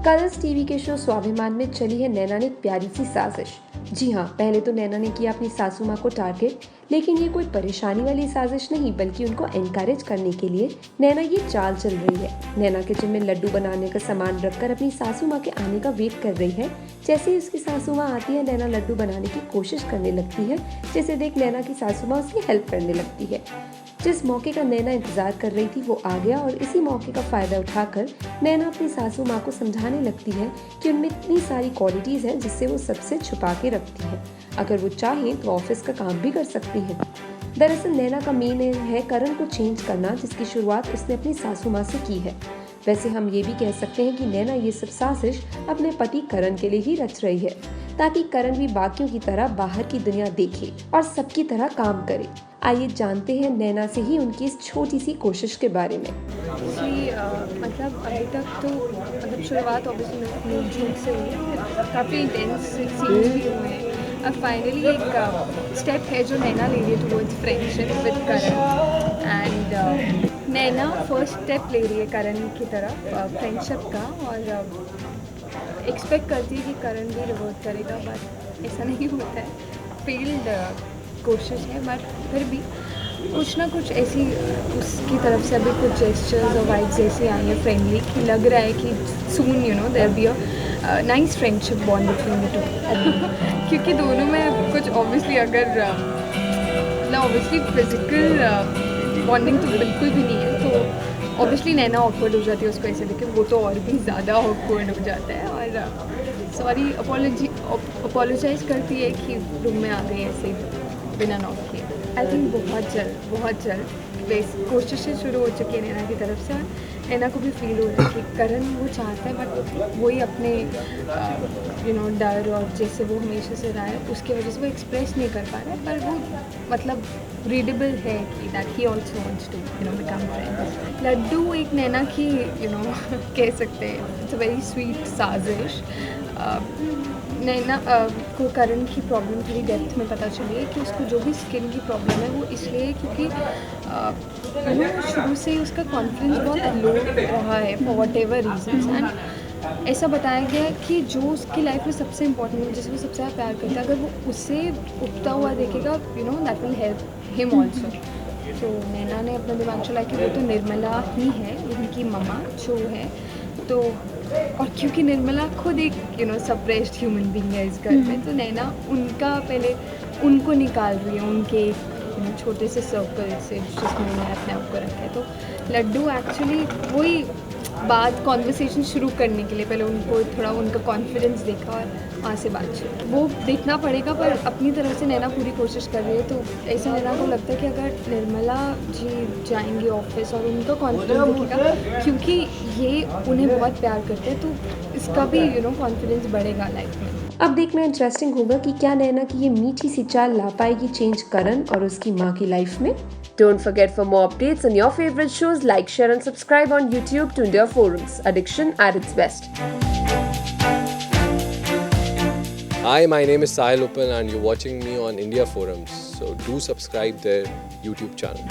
Colors TV के show स्वाभिमान में चली है नैना ने एक प्यारी सी साजिश। जी हाँ, पहले तो नैना ने किया अपनी सासू माँ को टारगेट, लेकिन ये कोई परेशानी वाली साजिश नहीं बल्कि उनको एनकरेज करने के लिए नैना ये चाल चल रही है। नैना किचन में लड्डू बनाने का सामान रखकर अपनी सासू माँ के आने का वेट कर रही है। जैसे ही उसकी सासू माँ आती है, नैना लड्डू बनाने की कोशिश करने लगती है, जिसे देख नैना की सासू माँ उसकी हेल्प करने लगती है। जिस मौके का नैना इंतजार कर रही थी वो आ गया और इसी मौके का फायदा उठाकर नैना अपनी सासू माँ को समझाने लगती है कि उनमें इतनी सारी क्वालिटीज हैं जिससे वो सबसे छुपा के रखती है। अगर वो चाहें तो ऑफिस का काम भी कर सकती है। दरअसल नैना का मेन एम है करण को चेंज करना, जिसकी शुरुआत उसने अपनी सासू माँ से की है। वैसे हम ये भी कह सकते हैं कि नैना ये सब साजिश अपने पति करण के लिए ही रच रही है, ताकि करण भी बाकियों की तरह बाहर की दुनिया देखे और सबकी तरह काम करे। आइए जानते हैं नैना से ही उनकी इस छोटी सी कोशिश के बारे में। जी मतलब अभी तक तो मतलब शुरुआत ऑब्वियसली जून से हुई है, काफ़ी इंटेंस सीन्स भी हुए हैं। अब फाइनली एक स्टेप है जो नैना ले रही है towards friendship with Karan and Naina first step ले रही है करण की तरफ फ्रेंडशिप का और एक्सपेक्ट करती है कि करण भी रिवर्ट करेगा, बट ऐसा नहीं होता है। फेल्ड कोशिश है, बट फिर भी कुछ ना कुछ ऐसी उसकी तरफ से अभी कुछ जेस्चर्स और वाइब्स ऐसी आई हैं फ्रेंडली कि लग रहा है कि soon there be a nice friendship bond between the two. क्योंकि दोनों में कुछ ऑब्वियसली अगर मतलब ऑब्वियसली फिजिकल बॉन्डिंग तो बिल्कुल भी नहीं है, तो ऑब्वियसली नैना ऑकवर्ड हो जाती है उसको ऐसे देखे, वो तो और भी ज़्यादा ऑकवर्ड हो जाता है और सॉरी अपोलोजाइज़ करती है कि रूम में आ गई ऐसे बिना नॉक किए। आई थिंक बहुत जल्द कोशिशें शुरू हो चुकी है नैना की तरफ से। नैना को भी फील हो रहा है कि करण वो चाहता है, बट वही अपने डर और जैसे वो हमेशा से रहा है उसकी वजह से वो एक्सप्रेस नहीं कर पा रहा है, पर वो मतलब रीडेबल है कि that he also wants to become friends. लड्डू एक नैना की कह सकते हैं इट्स अ वेरी स्वीट साजिश। नैना को करण की प्रॉब्लम थोड़ी डेप्थ में पता चली है कि उसको जो भी स्किन की प्रॉब्लम है वो इसलिए क्योंकि शुरू से ही उसका कॉन्फिडेंस बहुत लो रहा है for whatever reasons. And ऐसा बताया गया कि जो उसकी लाइफ में सबसे इम्पोर्टेंट है, जिसे वो सबसे ज़्यादा प्यार करता है, अगर वो उसे उगता हुआ देखेगा that will help him also. तो नैना ने अपना दिमाग चलाया कि वो तो निर्मला ही है, उनकी मम्मा जो है। तो और क्योंकि निर्मला खुद एक सप्रेस्ड ह्यूमन बीइंग है इस घर में, तो नैना उनका पहले उनको निकाल रही है उनके छोटे से सर्कल से जिसमें उन्होंने अपने आप को रखा है। तो लड्डू एक्चुअली वही बात कॉन्वर्सेशन शुरू करने के लिए पहले उनको थोड़ा उनका कॉन्फिडेंस देखा और वहाँ से बात शुरू। वो देखना पड़ेगा, पर अपनी तरफ से नैना पूरी कोशिश कर रही है। तो ऐसा नैना को लगता है कि अगर निर्मला जी जाएंगे ऑफिस और उनका कॉन्फिडेंस दिखेगा, क्योंकि ये उन्हें बहुत प्यार करते हैं, तो इसका भी कॉन्फिडेंस बढ़ेगा लाइफ में। अब देखना इंटरेस्टिंग होगा कि क्या नैना की ये मीठी सी चाल ला पाएगी चेंज करण और उसकी माँ की लाइफ में। Don't forget for more updates on your favorite shows, like, share and subscribe on YouTube to India Forums. Addiction at its best. Hi, my name is Sahil Uppal and you're watching me on India Forums. So do subscribe their YouTube channel.